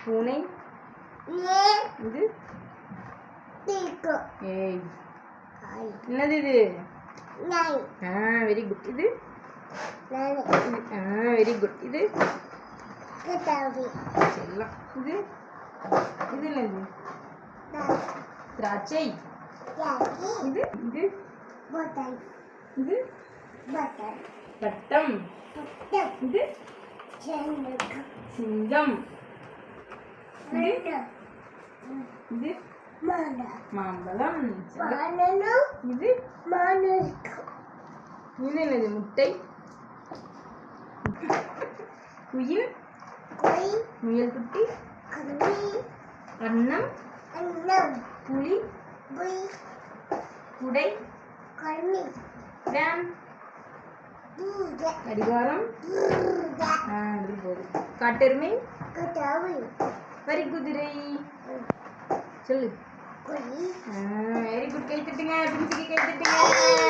பூனை. இது ஏய் என்னது இது? Very good. இது வெரி குட். இது செல்லம். இது இது என்னது? திராட்சை. இது இது இது பட்டம். இது சிங்கம். இது இது மாம்பழம். இது இது என்னது? முட்டை. குயில். முயல் குட்டி. அன்னம். புலி. குடை. ஃபேன். கடிகாரம். காட்டெருமை. வரிக்குதிரை. சொல்லு. Very good. கை தட்டுங்க. பிரின்ஸுக்கு கை தட்டுங்க.